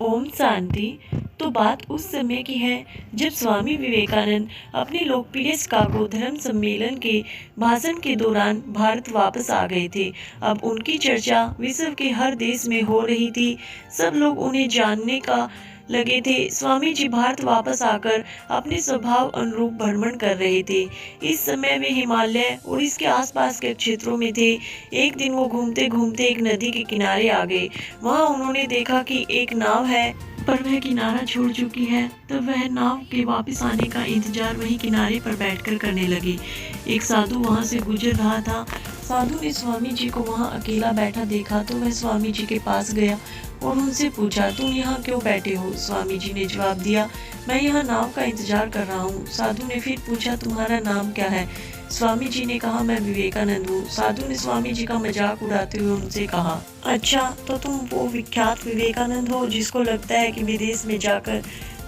ओम शांति। तो बात उस समय की है जब स्वामी विवेकानंद अपने लोकप्रिय शिकागो धर्म सम्मेलन के भाषण के दौरान भारत वापस आ गए थे। अब उनकी चर्चा विश्व के हर देश में हो रही थी। सब लोग उन्हें जानने का लगे थे। स्वामी जी भारत वापस आकर अपने स्वभाव अनुरूप भ्रमण कर रहे थे। इस समय वे हिमालय और इसके आसपास के क्षेत्रों में थे। एक दिन वो घूमते घूमते एक नदी के किनारे आ गए। वहाँ उन्होंने देखा कि एक नाव है, पर वह किनारा छोड़ चुकी है। तब वह नाव के वापस आने का इंतजार वहीं किनारे पर बैठकर करने लगे। एक साधु वहाँ से गुजर रहा था। साधु ने स्वामी जी को वहाँ अकेला बैठा देखा तो वह स्वामी जी के पास गया और उनसे पूछा, तुम यहाँ क्यों बैठे हो? स्वामी जी ने जवाब दिया, मैं यहाँ नाव का इंतजार कर रहा हूँ। साधु ने फिर पूछा, तुम्हारा नाम क्या है? स्वामी जी ने कहा, मैं विवेकानंद हूँ। साधु ने स्वामी जी का मजाक उड़ाते हुए उनसे कहा, अच्छा तो तुम वो विख्यात विवेकानंद हो जिसको लगता है कि विदेश में जाकर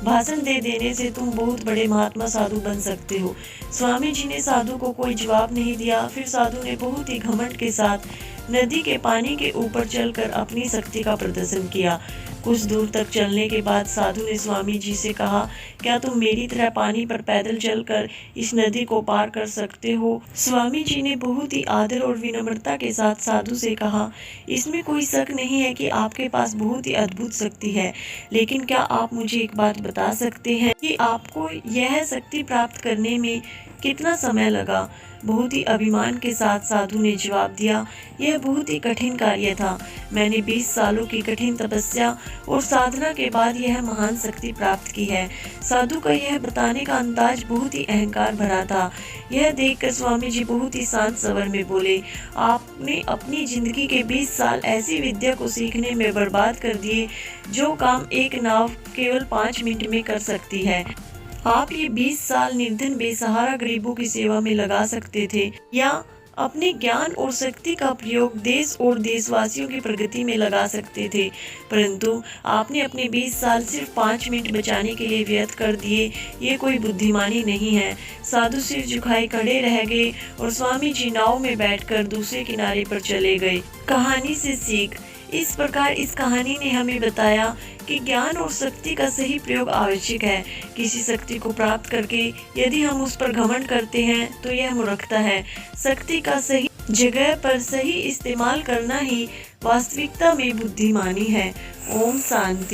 भाषण दे देने से तुम बहुत बड़े महात्मा साधु बन सकते हो। स्वामी जी ने साधु को कोई जवाब नहीं दिया। फिर साधु ने बहुत ही घमंड के साथ नदी के पानी के ऊपर चलकर अपनी शक्ति का प्रदर्शन किया। कुछ दूर तक चलने के बाद साधु ने स्वामी जी से कहा, क्या तुम मेरी तरह पानी पर पैदल चलकर इस नदी को पार कर सकते हो? स्वामी जी ने बहुत ही आदर और विनम्रता के साथ साधु से कहा, इसमें कोई शक नहीं है कि आपके पास बहुत ही अद्भुत शक्ति है, लेकिन क्या आप मुझे एक बात बता सकते हैं कि आपको यह शक्ति प्राप्त करने में कितना समय लगा? बहुत ही अभिमान के साथ साधु ने जवाब दिया, यह बहुत ही कठिन कार्य था। मैंने 20 सालों की कठिन तपस्या और साधना के बाद यह महान शक्ति प्राप्त की है। साधु का यह बताने का अंदाज बहुत ही अहंकार भरा था। यह देखकर स्वामी जी बहुत ही शांत स्वर में बोले, आपने अपनी जिंदगी के 20 साल ऐसी विद्या को सीखने में बर्बाद कर दिए जो काम एक नाव केवल 5 मिनट में कर सकती है। आप ये 20 साल निर्धन बेसहारा गरीबों की सेवा में लगा सकते थे, या अपने ज्ञान और शक्ति का प्रयोग देश और देशवासियों की प्रगति में लगा सकते थे, परंतु आपने अपने 20 साल सिर्फ 5 मिनट बचाने के लिए व्यर्थ कर दिए। ये कोई बुद्धिमानी नहीं है। साधु सिर झुकाए खड़े रह गए और स्वामी जी नाव में बैठकर दूसरे किनारे पर चले गए। कहानी से सीख। इस प्रकार इस कहानी ने हमें बताया कि ज्ञान और शक्ति का सही प्रयोग आवश्यक है। किसी शक्ति को प्राप्त करके यदि हम उस पर घमंड करते हैं तो यह मूर्खता है। शक्ति का सही जगह पर सही इस्तेमाल करना ही वास्तविकता में बुद्धिमानी है। ओम शांति।